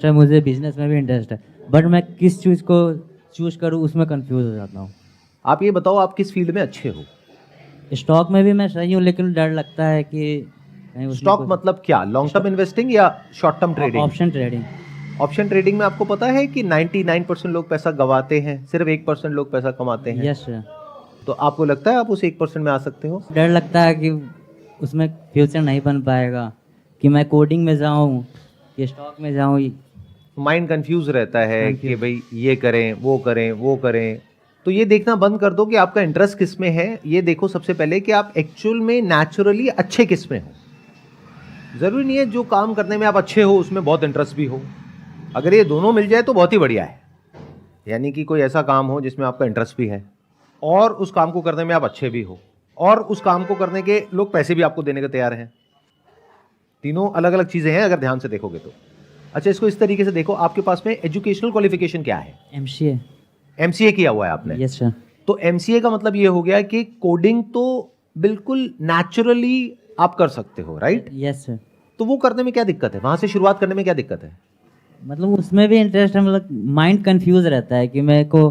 Interest है, मुझे business में भी इंटरेस्ट है, बट मैं किस चीज़ को चूज करूँ उसमें कंफ्यूज हो जाता हूँ। आप ये बताओ आप किस फील्ड में अच्छे हो? स्टॉक में भी मैं सही हूँ, लेकिन डर लगता है कि कहीं उसमें स्टॉक मतलब क्या, लॉन्ग टर्म इन्वेस्टिंग या short term trading? Option trading. Option trading में आपको पता है कि 99% लोग पैसा गवाते हैं, सिर्फ 1% लोग पैसा कमाते हैं। Yes sir. तो आपको लगता है आप उस 1% में आ सकते हो? डर लगता है कि उसमें फ्यूचर नहीं बन पाएगा, कि मैं कोडिंग में जाऊँ कि स्टॉक में जाऊँ। माइंड कंफ्यूज रहता है कि Confused। भाई ये करें वो करें वो करें। तो ये देखना बंद कर दो कि आपका इंटरेस्ट किस में है। ये देखो सबसे पहले कि आप एक्चुअल में नेचुरली अच्छे किस में हो। जरूरी नहीं है जो काम करने में आप अच्छे हो उसमें बहुत इंटरेस्ट भी हो। अगर ये दोनों मिल जाए तो बहुत ही बढ़िया है। यानी कि कोई ऐसा काम हो जिसमें आपका इंटरेस्ट भी है और उस काम को करने में आप अच्छे भी हो और उस काम को करने के लोग पैसे भी आपको देने को तैयार हैं। तीनों अलग अलग चीजें हैं अगर ध्यान से देखोगे तो। अच्छा, इसको इस तरीके से देखो, आपके पास में एजुकेशनल क्वालिफिकेशन क्या है? एमसीए। एमसीए किया हुआ है आपने? Yes sir. तो एमसीए का मतलब ये हो गया कि कोडिंग तो बिल्कुल नेचुरली आप कर सकते हो, राइट? Yes sir. तो वो करने में क्या दिक्कत है? वहां से शुरुआत करने में क्या दिक्कत है? मतलब उसमें भी इंटरेस्ट है, मतलब माइंड कंफ्यूज रहता है कि मेरे को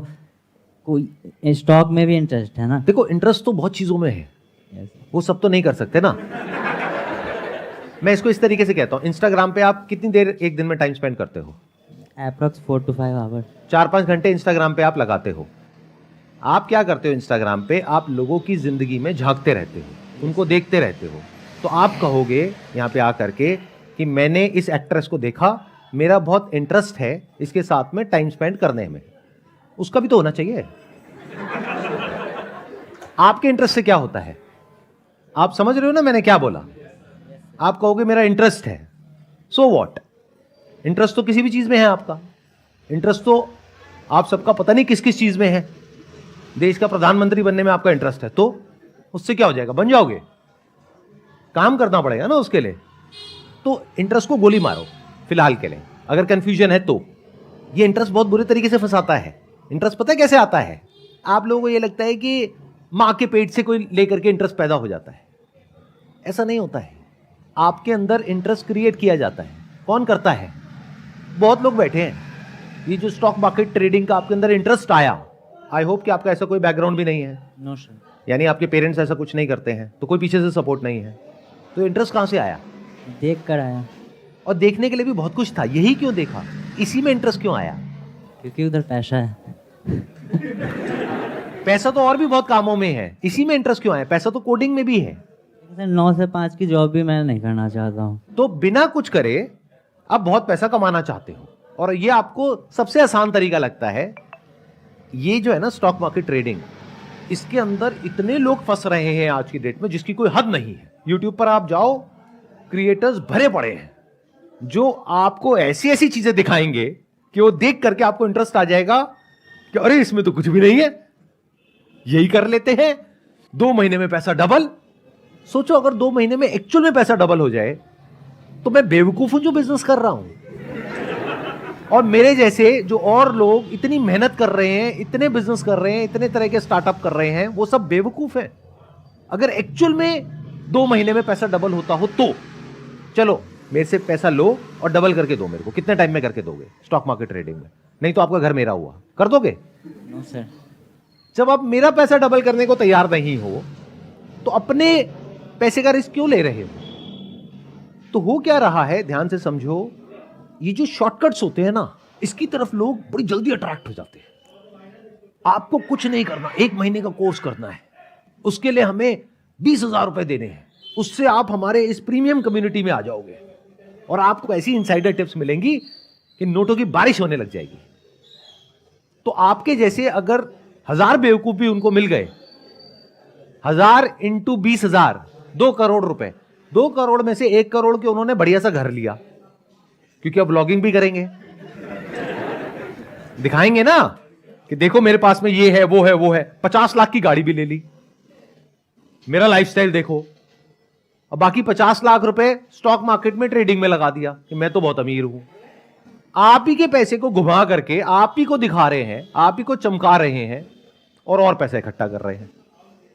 कोई स्टॉक में भी इंटरेस्ट है ना। देखो, इंटरेस्ट तो बहुत चीजों में है, Yes। वो सब तो नहीं कर सकते ना। मैं इसको इस तरीके से कहता हूं, इंस्टाग्राम पे आप कितनी देर एक दिन में टाइम स्पेंड करते हो? Approx 4 to 5 hours. 4-5 घंटे इंस्टाग्राम पे आप लगाते हो। आप क्या करते हो इंस्टाग्राम पे? आप लोगों की जिंदगी में झांकते रहते हो, उनको देखते रहते हो। तो आप कहोगे यहाँ पे आकर के कि मैंने इस एक्ट्रेस को देखा, मेरा बहुत इंटरेस्ट है इसके साथ में टाइम स्पेंड करने में। उसका भी तो होना चाहिए। आपके इंटरेस्ट से क्या होता है? आप समझ रहे हो ना मैंने क्या बोला? आप कहोगे मेरा इंटरेस्ट है, सो व्हाट? इंटरेस्ट तो किसी भी चीज में है आपका। इंटरेस्ट तो आप सबका पता नहीं किस किस चीज में है। देश का प्रधानमंत्री बनने में आपका इंटरेस्ट है, तो उससे क्या हो जाएगा? बन जाओगे? काम करना पड़ेगा ना उसके लिए। तो इंटरेस्ट को गोली मारो फिलहाल के लिए। अगर कंफ्यूजन है तो ये इंटरेस्ट बहुत बुरे तरीके से फंसाता है। इंटरेस्ट पता है कैसे आता है? आप लोगों को ये लगता है कि मां के पेट से कोई लेकर के इंटरेस्ट पैदा हो जाता है। ऐसा नहीं होता है। आपके अंदर इंटरेस्ट क्रिएट किया जाता है। कौन करता है? बहुत लोग बैठे हैं। ये जो स्टॉक मार्केट ट्रेडिंग का आपके अंदर इंटरेस्ट आया, आई होप कि आपका ऐसा कोई बैकग्राउंड भी नहीं है। No sir. यानी आपके पेरेंट्स ऐसा कुछ नहीं करते हैं, तो कोई पीछे से सपोर्ट नहीं है। तो इंटरेस्ट कहां से आया? देख कर आया। और देखने के लिए भी बहुत कुछ था, यही क्यों देखा? इसी में इंटरेस्ट क्यों आया? क्योंकि उधर पैसा है। पैसा तो और भी बहुत कामों में है, इसी में इंटरेस्ट क्यों आया? पैसा तो कोडिंग में भी है। 9 से 5 की जॉब भी मैं नहीं करना चाहता हूँ। तो बिना कुछ करे आप बहुत पैसा कमाना चाहते हो और ये आपको सबसे आसान तरीका लगता है। ये जो है ना स्टॉक मार्केट ट्रेडिंग, इसके अंदर इतने लोग फंस रहे हैं आज की डेट में जिसकी कोई हद नहीं है। यूट्यूब पर आप जाओ, क्रिएटर्स भरे पड़े हैं जो आपको ऐसी ऐसी चीजें दिखाएंगे कि वो देख करके आपको इंटरेस्ट आ जाएगा कि अरे इसमें तो कुछ भी नहीं है, यही कर लेते हैं, 2 महीने में पैसा डबल। सोचो अगर 2 महीने में एक्चुअल में पैसा डबल हो जाए तो मैं बेवकूफ हूं जो बिजनेस कर रहा हूं। और मेरे जैसे जो और लोग इतनी मेहनत कर रहे हैं, इतने बिजनेस कर रहे हैं, इतने तरह के स्टार्टअप कर रहे हैं, वो सब बेवकूफ हैं। अगर एक्चुअल में 2 महीने में पैसा डबल होता हो तो चलो मेरे से पैसा लो और डबल करके दो मेरे को। कितने टाइम में करके दोगे स्टॉक मार्केट ट्रेडिंग में? नहीं तो आपका घर मेरा हुआ, कर दोगे? No sir. जब आप मेरा पैसा डबल करने को तैयार नहीं हो तो अपने पैसे का रिस्क क्यों ले रहे हो? तो हो क्या रहा है, ध्यान से समझो। ये जो शॉर्टकट्स होते हैं ना, इसकी तरफ लोग बड़ी जल्दी अट्रैक्ट हो जाते हैं। आपको कुछ नहीं करना, 1 महीने का कोर्स करना है, उसके लिए हमें 20,000 रुपए देने हैं, उससे आप हमारे इस प्रीमियम कम्युनिटी में आ जाओगे और आपको ऐसी इनसाइडर टिप्स मिलेंगी कि नोटों की बारिश होने लग जाएगी। तो आपके जैसे अगर 1000 बेवकूफ भी उनको मिल गए, 1000 इंटू 20,000, 2 करोड़ रुपए। 2 करोड़ में से 1 करोड़ के उन्होंने बढ़िया सा घर लिया, क्योंकि अब व्लॉगिंग भी करेंगे, दिखाएंगे ना कि देखो मेरे पास में ये है, वो है, वो है। 50 लाख की गाड़ी भी ले ली, मेरा लाइफस्टाइल देखो। अब बाकी 50 लाख रुपए स्टॉक मार्केट में ट्रेडिंग में लगा दिया कि मैं तो बहुत अमीर हूं। आप ही के पैसे को घुमा करके आप ही को दिखा रहे हैं, आप ही को चमका रहे हैं और पैसा इकट्ठा कर रहे हैं।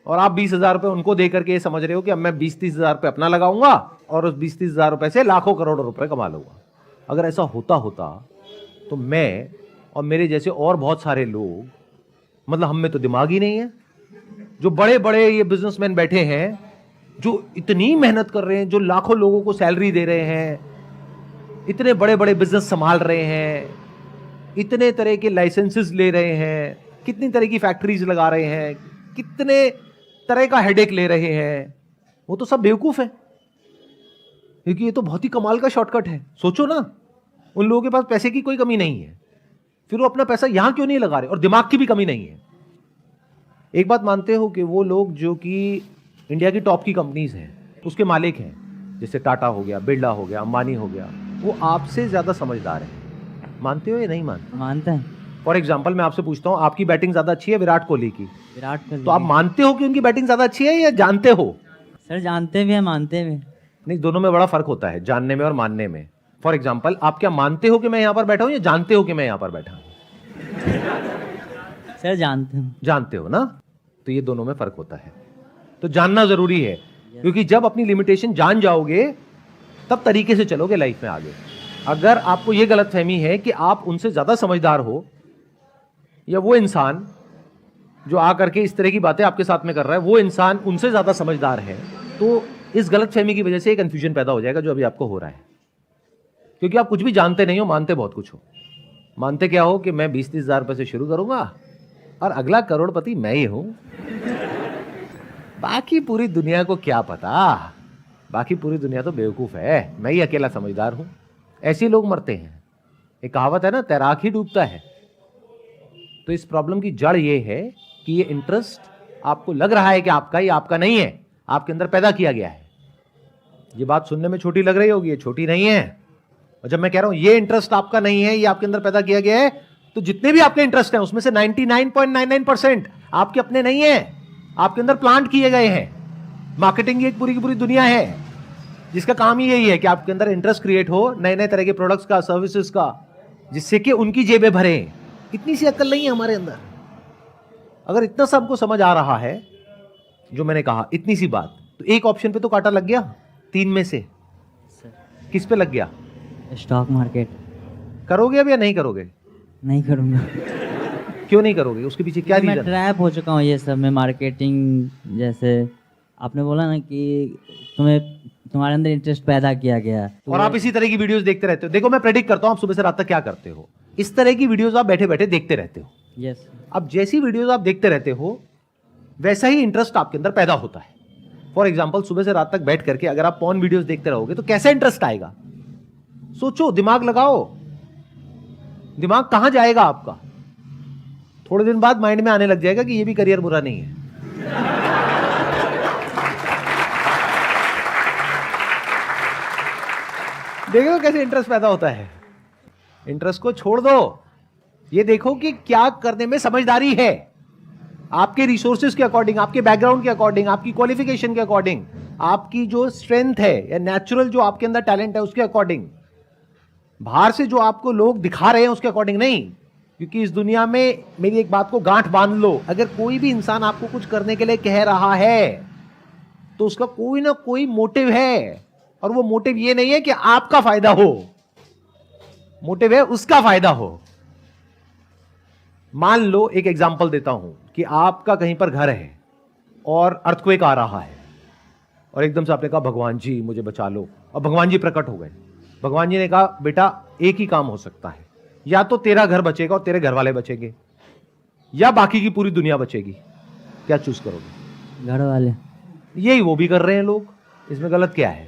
और आप 20,000 रुपए उनको दे करके ये समझ रहे हो कि अब मैं 20-30 हजार रुपए अपना लगाऊंगा और उस 20-30 हजार रुपए से लाखों करोड़ों रुपए कमा लूंगा। अगर ऐसा होता होता तो मैं और मेरे जैसे और बहुत सारे लोग, मतलब हम में तो दिमाग ही नहीं है। जो बड़े बड़े ये बिजनेसमैन बैठे हैं, जो इतनी मेहनत कर रहे हैं, जो लाखों लोगों को सैलरी दे रहे हैं, इतने बड़े बड़े बिजनेस संभाल रहे हैं, इतने तरह के लाइसेंसेस ले रहे हैं, कितनी तरह की फैक्ट्रीज लगा रहे हैं, कितने तरह का हेडेक ले रहे हैं, वो तो सब बेवकूफ है, क्योंकि ये तो बहुत ही कमाल का शॉर्टकट है। सोचो ना, उन लोगों के पास पैसे की कोई कमी नहीं है, फिर वो अपना पैसा यहां क्यों नहीं लगा रहे, और दिमाग की भी कमी नहीं है। एक बात मानते हो कि वो लोग जो कि इंडिया की टॉप की कंपनीज हैं, उसके मालिक हैं, जैसे टाटा हो गया, बिरला हो गया, अंबानी हो गया, वो आपसे ज्यादा समझदार हैं। मानते हो या नहीं मानते? मानते हैं। फॉर एग्जाम्पल मैं आपसे पूछता हूं, आपकी बैटिंग ज्यादा अच्छी है विराट कोहली की, विराट कोहली तो आप मानते हो कि उनकी बैटिंग ज्यादा अच्छी है या जानते हो? सर जानते भी हैं, मानते भी। नहीं, दोनों में बड़ा फर्क होता है, जानने में और मानने में। फॉर एग्जाम्पल, आप क्या मानते हो कि मैं यहां पर बैठा हूं या जानते हो कि मैं यहां पर बैठा हूं? सर जानते हैं। जानते हो ना, तो ये दोनों में फर्क होता है। तो जानना जरूरी है, क्योंकि जब अपनी लिमिटेशन जान जाओगे तब तरीके से चलोगे लाइफ में आगे। अगर आपको यह गलतफहमी है कि आप उनसे ज्यादा समझदार हो, या वो इंसान जो आकर के इस तरह की बातें आपके साथ में कर रहा है वो इंसान उनसे ज्यादा समझदार है, तो इस गलतफहमी की वजह से एक कंफ्यूजन पैदा हो जाएगा जो अभी आपको हो रहा है। क्योंकि आप कुछ भी जानते नहीं हो, मानते बहुत कुछ हो। मानते क्या हो कि मैं 20-30 हजार रुपए से शुरू करूंगा और अगला करोड़पति मैं ही हूं, बाकी पूरी दुनिया को क्या पता, बाकी पूरी दुनिया तो बेवकूफ है, मैं ही अकेला समझदार हूं। ऐसे लोग मरते हैं। एक कहावत है ना, तैराक ही डूबता है। तो इस प्रॉब्लम की जड़ ये है कि ये इंटरेस्ट आपको लग रहा है कि आपका ही, आपका नहीं है, आपके अंदर पैदा किया गया है। ये बात सुनने में छोटी लग रही होगी, ये छोटी नहीं है। और जब मैं कह रहा हूं ये इंटरेस्ट आपका नहीं है, ये आपके अंदर पैदा किया गया है, तो जितने भी आपके इंटरेस्ट हैं उसमें से 99.99% आपके अपने नहीं है, आपके अंदर प्लांट किए गए हैं। मार्केटिंग की एक पूरी की पूरी दुनिया है जिसका काम ही यही है कि आपके अंदर इंटरेस्ट क्रिएट हो नए नए तरह के प्रोडक्ट्स का, सर्विसेज का, जिससे कि उनकी जेबें भरे। इतनी सी अक्ल नहीं है हमारे अंदर। अगर इतना सा हमको समझ आ रहा है जो मैंने कहा, इतनी सी बात, तो एक ऑप्शन पे तो कांटा लग गया 3 में से। किस पे लग गया? Stock market. करोगे अब या नहीं करोगे? नहीं करूँगा। क्यों नहीं करोगे? उसके पीछे क्या मैं रीजन? ट्रैप हो चुका हूँ ये सब में। मार्केटिंग, जैसे आपने बोला ना कि तुम्हारे अंदर इंटरेस्ट पैदा किया गया है, और आप इसी तरह की वीडियोस देखते रहते हो। देखो मैं प्रेडिक्ट करता हूं आप सुबह से रात तक क्या करते हो। इस तरह की वीडियोस आप बैठे बैठे देखते रहते हो। यस। अब जैसी वीडियोस आप देखते रहते हो वैसा ही इंटरेस्ट आपके अंदर पैदा होता है। फॉर एग्जाम्पल, सुबह से रात तक बैठ करके अगर आप पॉर्न वीडियोस देखते रहोगे तो कैसा इंटरेस्ट आएगा? सोचो, दिमाग लगाओ। दिमाग कहां जाएगा आपका? थोड़े दिन बाद माइंड में आने लग जाएगा कि ये भी करियर बुरा नहीं है। देखो कैसे इंटरेस्ट पैदा होता है। इंटरेस्ट को छोड़ दो, ये देखो कि क्या करने में समझदारी है, आपके रिसोर्सेज के अकॉर्डिंग, आपके बैकग्राउंड के अकॉर्डिंग, आपकी क्वालिफिकेशन के अकॉर्डिंग, आपकी जो स्ट्रेंथ है या नेचुरल जो आपके अंदर टैलेंट है उसके अकॉर्डिंग। बाहर से जो आपको लोग दिखा रहे हैं उसके अकॉर्डिंग नहीं। क्योंकि इस दुनिया में मेरी एक बात को गांठ बांध लो, अगर कोई भी इंसान आपको कुछ करने के लिए कह रहा है तो उसका कोई ना कोई मोटिव है, और वो मोटिव ये नहीं है कि आपका फायदा हो, मोटिव है उसका फायदा हो। मान लो, एक एग्जांपल देता हूं कि आपका कहीं पर घर है और अर्थक्वेक आ रहा है, और एकदम से आपने कहा भगवान जी मुझे बचा लो, और भगवान जी प्रकट हो गए। भगवान जी ने कहा बेटा एक ही काम हो सकता है, या तो तेरा घर बचेगा और तेरे घर वाले बचेंगे, या बाकी की पूरी दुनिया बचेगी। क्या चूज करोगे? घर वाले। यही वो भी कर रहे हैं लोग, इसमें गलत क्या है?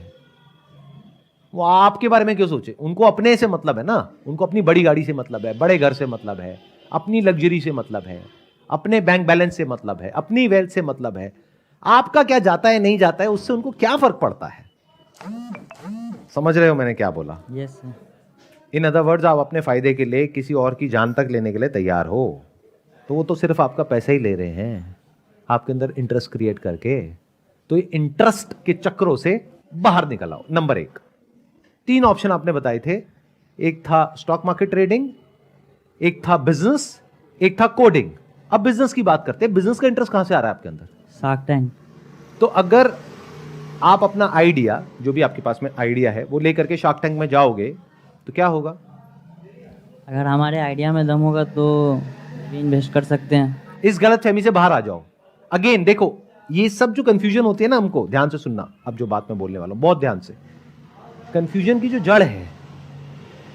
वो आपके बारे में क्यों सोचे? उनको अपने से मतलब है ना, उनको अपनी बड़ी गाड़ी से मतलब है, बड़े घर से मतलब है, अपनी लग्जरी से मतलब है, अपने बैंक बैलेंस से मतलब है, अपनी वेल्थ से मतलब है। आपका क्या जाता है नहीं जाता है उससे उनको क्या फर्क पड़ता है? समझ रहे हो मैंने क्या बोला? Yes sir. In other words, आप अपने फायदे के लिए किसी और की जान तक लेने के लिए तैयार हो, तो वो तो सिर्फ आपका पैसा ही ले रहे हैं आपके अंदर इंटरेस्ट क्रिएट करके। तो ये इंटरेस्ट के चक्रों से बाहर निकल आओ। नंबर 1, 3 ऑप्शन आपने बताए थे। एक था स्टॉक मार्केट ट्रेडिंग, एक था बिजनेस, एक था कोडिंग। अब बिजनेस की बात करते हैं। बिजनेस का इंटरेस्ट कहां से आ रहा है आपके अंदर? Shark tank. तो अगर आप अपना आइडिया, जो भी आपके पास में आइडिया है, वो लेकर के शार्क टैंक में जाओगे, तो तो क्या होगा? अगर हमारे आइडिया में दम होगा तो भी इन्वेस्ट कर सकते हैं। इस गलत फहमी से बाहर आ जाओ। अगेन देखो, ये सब जो कंफ्यूजन होती है ना, हमको ध्यान से सुनना, अब जो बात मैं बोलने वाला हूं बहुत ध्यान से। कंफ्यूजन की जो जड़ है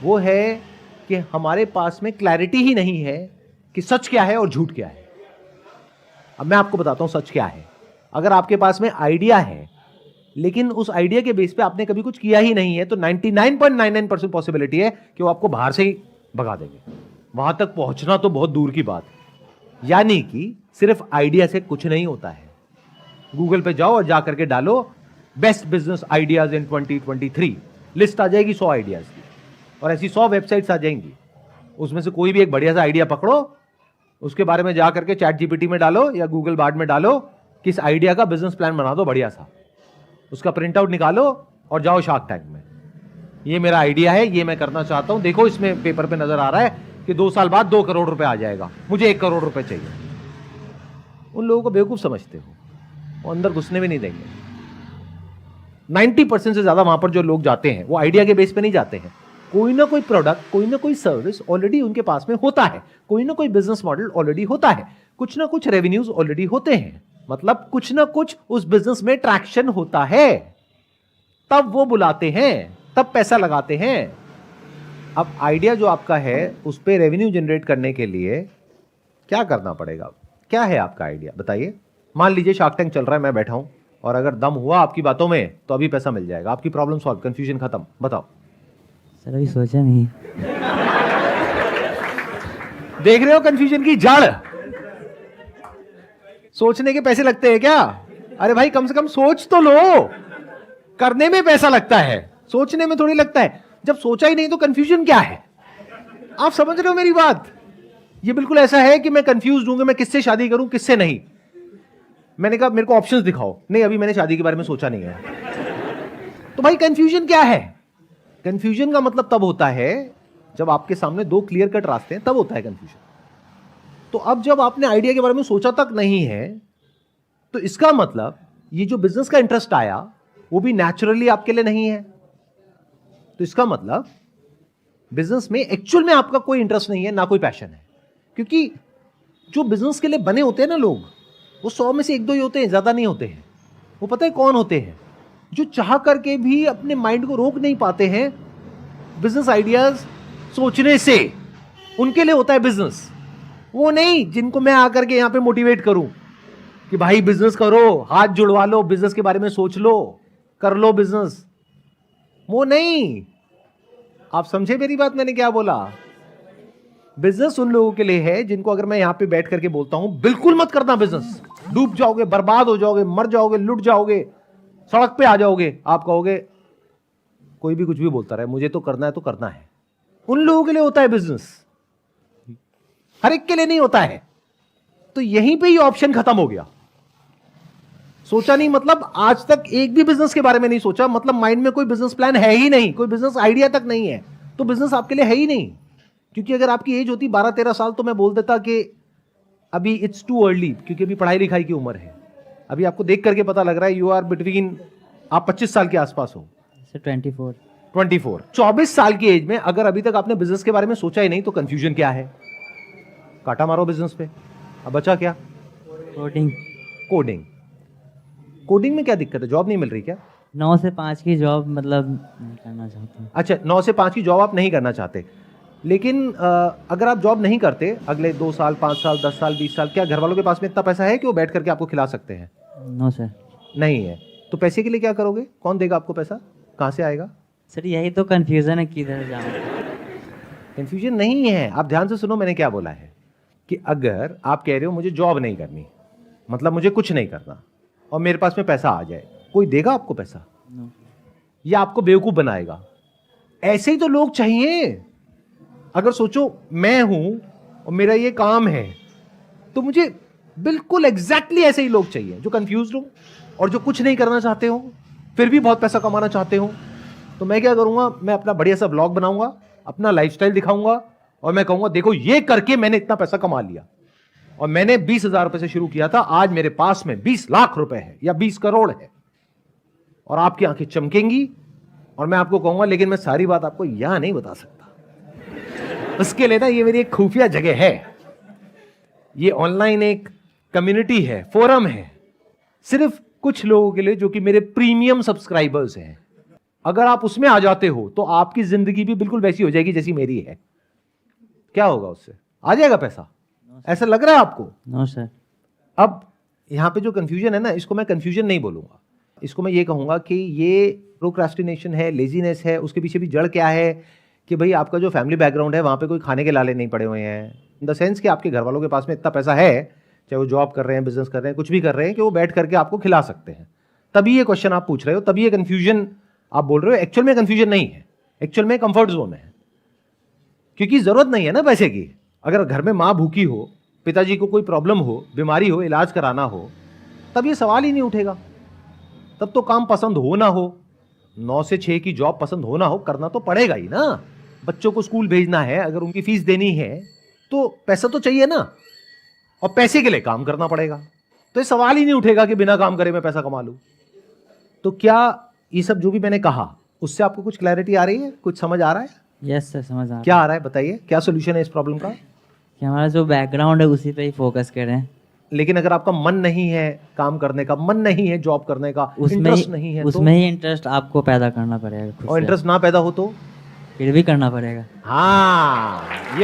वो है कि हमारे पास में क्लैरिटी ही नहीं है कि सच क्या है और झूठ क्या है। अब मैं आपको बताता हूं सच क्या है। अगर आपके पास में आइडिया है लेकिन उस आइडिया के बेस पे आपने कभी कुछ किया ही नहीं है, तो 99.99% पॉसिबिलिटी है कि वो आपको बाहर से ही भगा देंगे। वहां तक पहुंचना तो बहुत दूर की बात है। यानी कि सिर्फ आइडिया से कुछ नहीं होता है। गूगल पे जाओ और जा करके डालो best business ideas in 2023, list आ जाएगी 100 आइडियाज की, और ऐसी 100 वेबसाइट्स आ जाएंगी। उसमें से कोई भी एक बढ़िया सा आइडिया पकड़ो, उसके बारे में जा करके चैट जीपीटी में डालो या गूगल बार्ड में डालो कि इस आइडिया का बिजनेस प्लान बना दो बढ़िया सा, उसका प्रिंट आउट निकालो और जाओ शार्क टैंक में, ये मेरा आइडिया है, ये मैं करना चाहता हूं, देखो इसमें पेपर पे नजर आ रहा है कि 2 साल बाद 2 करोड़ रुपए आ जाएगा, मुझे 1 करोड़ रुपए चाहिए। उन लोगों को बेवकूफ समझते हो, वो अंदर घुसने भी नहीं देंगे। 90% से ज्यादा वहां पर जो लोग जाते हैं वो आइडिया के बेस पे नहीं जाते हैं। कोई ना कोई प्रोडक्ट, कोई ना कोई सर्विस ऑलरेडी उनके पास में होता है, कोई ना कोई बिजनेस मॉडल ऑलरेडी होता है, कुछ ना कुछ रेवेन्यूज ऑलरेडी होते हैं, मतलब कुछ ना कुछ उस बिजनेस में ट्रैक्शन होता है, तब वो बुलाते हैं, तब पैसा लगाते हैं। अब आइडिया जो आपका है उस पर रेवेन्यू जनरेट करने के लिए क्या करना पड़ेगा? क्या है आपका आइडिया बताइए। मान लीजिए शार्क टैंक चल रहा है, मैं बैठा हूं और अगर दम हुआ आपकी बातों में तो अभी पैसा मिल जाएगा, आपकी प्रॉब्लम सॉल्व, कंफ्यूजन खत्म। बताओ। सर अभी सोचा नहीं। देख रहे हो कंफ्यूजन की जड़? सोचने के पैसे लगते हैं क्या? अरे भाई कम से कम सोच तो लो। करने में पैसा लगता है, सोचने में थोड़ी लगता है। जब सोचा ही नहीं तो कंफ्यूजन क्या है? आप समझ रहे हो मेरी बात? ये बिल्कुल ऐसा है कि मैं कंफ्यूज हूं कि मैं किससे शादी करूं किससे नहीं। मैंने कहा मेरे को ऑप्शंस दिखाओ, नहीं अभी मैंने शादी के बारे में सोचा नहीं है। तो भाई कंफ्यूजन क्या है? कंफ्यूजन का मतलब तब होता है जब आपके सामने 2 क्लियर कट रास्ते हैं, तब होता है कंफ्यूजन। तो अब जब आपने आइडिया के बारे में सोचा तक नहीं है, तो इसका मतलब ये जो बिजनेस का इंटरेस्ट आया वो भी नेचुरली आपके लिए नहीं है। तो इसका मतलब बिजनेस में एक्चुअल में आपका कोई इंटरेस्ट नहीं है, ना कोई पैशन है। क्योंकि जो बिजनेस के लिए बने होते हैं ना लोग, वो 100 में से 1-2 ही होते हैं, ज्यादा नहीं होते हैं। वो पता है कौन होते हैं? जो चाह करके भी अपने माइंड को रोक नहीं पाते हैं बिजनेस आइडियाज सोचने से, उनके लिए होता है बिजनेस। वो नहीं जिनको मैं आकर के यहां पे मोटिवेट करूं कि भाई बिजनेस करो, हाथ जुड़वा लो, बिजनेस के बारे में सोच लो, कर लो बिजनेस। वो नहीं। आप समझे मेरी बात? मैंने क्या बोला? बिजनेस उन लोगों के लिए है जिनको अगर मैं यहां पे बैठ करके बोलता हूं बिल्कुल मत करना बिजनेस, डूब जाओगे, बर्बाद हो जाओगे, मर जाओगे, लुट जाओगे, सड़क पे आ जाओगे, आप कहोगे कोई भी कुछ भी बोलता रहे, मुझे तो करना है तो करना है। उन लोगों के लिए होता है बिजनेस, हर एक के लिए नहीं होता है। तो यहीं पे ही ऑप्शन खत्म हो गया। सोचा नहीं मतलब आज तक एक भी बिजनेस के बारे में नहीं सोचा, मतलब माइंड में कोई बिजनेस प्लान है ही नहीं, कोई बिजनेस आइडिया तक नहीं है, तो बिजनेस आपके लिए है ही नहीं। क्योंकि अगर आपकी एज होती 12-13 साल तो मैं बोल देता कि अभी इट्स टू अर्ली, क्योंकि अभी पढ़ाई लिखाई की उम्र है। अभी आपको देख करके पता लग रहा है यू आर बिटवीन, आप 25 साल के आसपास हो। 24 24 साल की एज में अगर अभी तक आपने बिजनेस के बारे में सोचा ही नहीं तो कंफ्यूजन क्या है? काटा मारो बिजनेस पे। अब बचा क्या? कोडिंग में क्या दिक्कत है? जॉब नहीं मिल रही क्या? 9 से 5 की जॉब मतलब नहीं करना चाहता हूँ। अच्छा, 9 से 5 की जॉब आप नहीं करना चाहते, लेकिन अगर आप जॉब नहीं करते अगले 2 साल, 5 साल, 10 साल, 20 साल, क्या घर वालों के पास में इतना पैसा है कि वो बैठ करके आपको खिला सकते हैं? No sir. नहीं है। तो पैसे के लिए क्या करोगे? कौन देगा आपको पैसा? कहाँ से आएगा? सर यही तो कंफ्यूजन है, किधर जाऊँ? कंफ्यूजन नहीं है, आप ध्यान से सुनो मैंने क्या बोला है कि अगर आप कह रहे हो मुझे जॉब नहीं करनी, मतलब मुझे कुछ नहीं करना, और मेरे पास में पैसा आ जाए, कोई देगा आपको पैसा? नो। या आपको बेवकूफ बनाएगा? ऐसे ही तो लोग चाहिए। अगर सोचो मैं हूं और मेरा ये काम है, तो मुझे बिल्कुल एग्जैक्टली ऐसे ही लोग चाहिए जो कंफ्यूज हो और जो कुछ नहीं करना चाहते हो फिर भी बहुत पैसा कमाना चाहते हो। तो मैं क्या करूंगा? मैं अपना बढ़िया सा ब्लॉग बनाऊंगा, अपना लाइफस्टाइल दिखाऊंगा और मैं कहूंगा देखो ये करके मैंने इतना पैसा कमा लिया, और मैंने 20,000 रुपए से शुरू किया था, आज मेरे पास में 20 लाख रुपए है या 20 करोड़ है। और आपकी आंखें चमकेंगी और मैं आपको कहूंगा, लेकिन मैं सारी बात आपको यहां नहीं बता सकता। उसके लिए ना ये मेरी एक खुफिया जगह है, ये ऑनलाइन एक कम्युनिटी है, फोरम है, सिर्फ कुछ लोगों के लिए जो कि मेरे प्रीमियम सब्सक्राइबर्स हैं। अगर आप उसमें आ जाते हो तो आपकी जिंदगी भी बिल्कुल वैसी हो जाएगी जैसी मेरी है। क्या होगा उससे? आ जाएगा पैसा? ऐसा लग रहा है आपको? No sir. अब यहां पे जो कंफ्यूजन है ना, इसको मैं कंफ्यूजन नहीं बोलूंगा, इसको मैं ये कहूंगा कि ये प्रोक्रास्टिनेशन है, लेजीनेस है। उसके पीछे भी जड़ क्या है कि भाई आपका जो फैमिली बैकग्राउंड है वहां पे कोई खाने के लाले नहीं पड़े हुए हैं, इन द सेंस कि आपके घर वालों के पास में इतना पैसा है, चाहे वो जॉब कर रहे हैं, बिजनेस कर रहे हैं, कुछ भी कर रहे हैं, कि वो बैठ करके आपको खिला सकते हैं। तभी ये क्वेश्चन आप पूछ रहे हो, तभी ये कंफ्यूजन आप बोल रहे हो। एक्चुअल में कंफ्यूजन नहीं है, एक्चुअल में कंफर्ट जोन है, क्योंकि जरूरत नहीं है ना पैसे की। अगर घर में माँ भूखी हो, पिताजी को कोई प्रॉब्लम हो, बीमारी हो, इलाज कराना हो, तब ये सवाल ही नहीं उठेगा। तब तो काम पसंद हो ना हो, 9 से 6 की जॉब पसंद हो ना हो, करना तो पड़ेगा ही ना। बच्चों को स्कूल भेजना है, अगर उनकी फीस देनी है तो पैसा तो चाहिए ना, और पैसे के लिए काम करना पड़ेगा। तो ये सवाल ही नहीं उठेगा कि बिना काम करे मैं पैसा कमा लूं। तो क्या ये सब जो भी मैंने कहा उससे आपको कुछ क्लैरिटी आ रही है, कुछ समझ आ रहा है? यस सर, समझ आ रहा है। क्या आ रहा है बताइए, क्या सोल्यूशन है इस प्रॉब्लम का? कि हमारा जो बैकग्राउंड है उसी पे ही फोकस करें। लेकिन अगर आपका मन नहीं है काम करने का, मन नहीं है जॉब करने का, इंटरेस्ट नहीं है, उसमें ही इंटरेस्ट आपको पैदा करना पड़ेगा खुद और से। इंटरेस्ट ना पैदा हो तो फिर भी करना पड़ेगा। हाँ,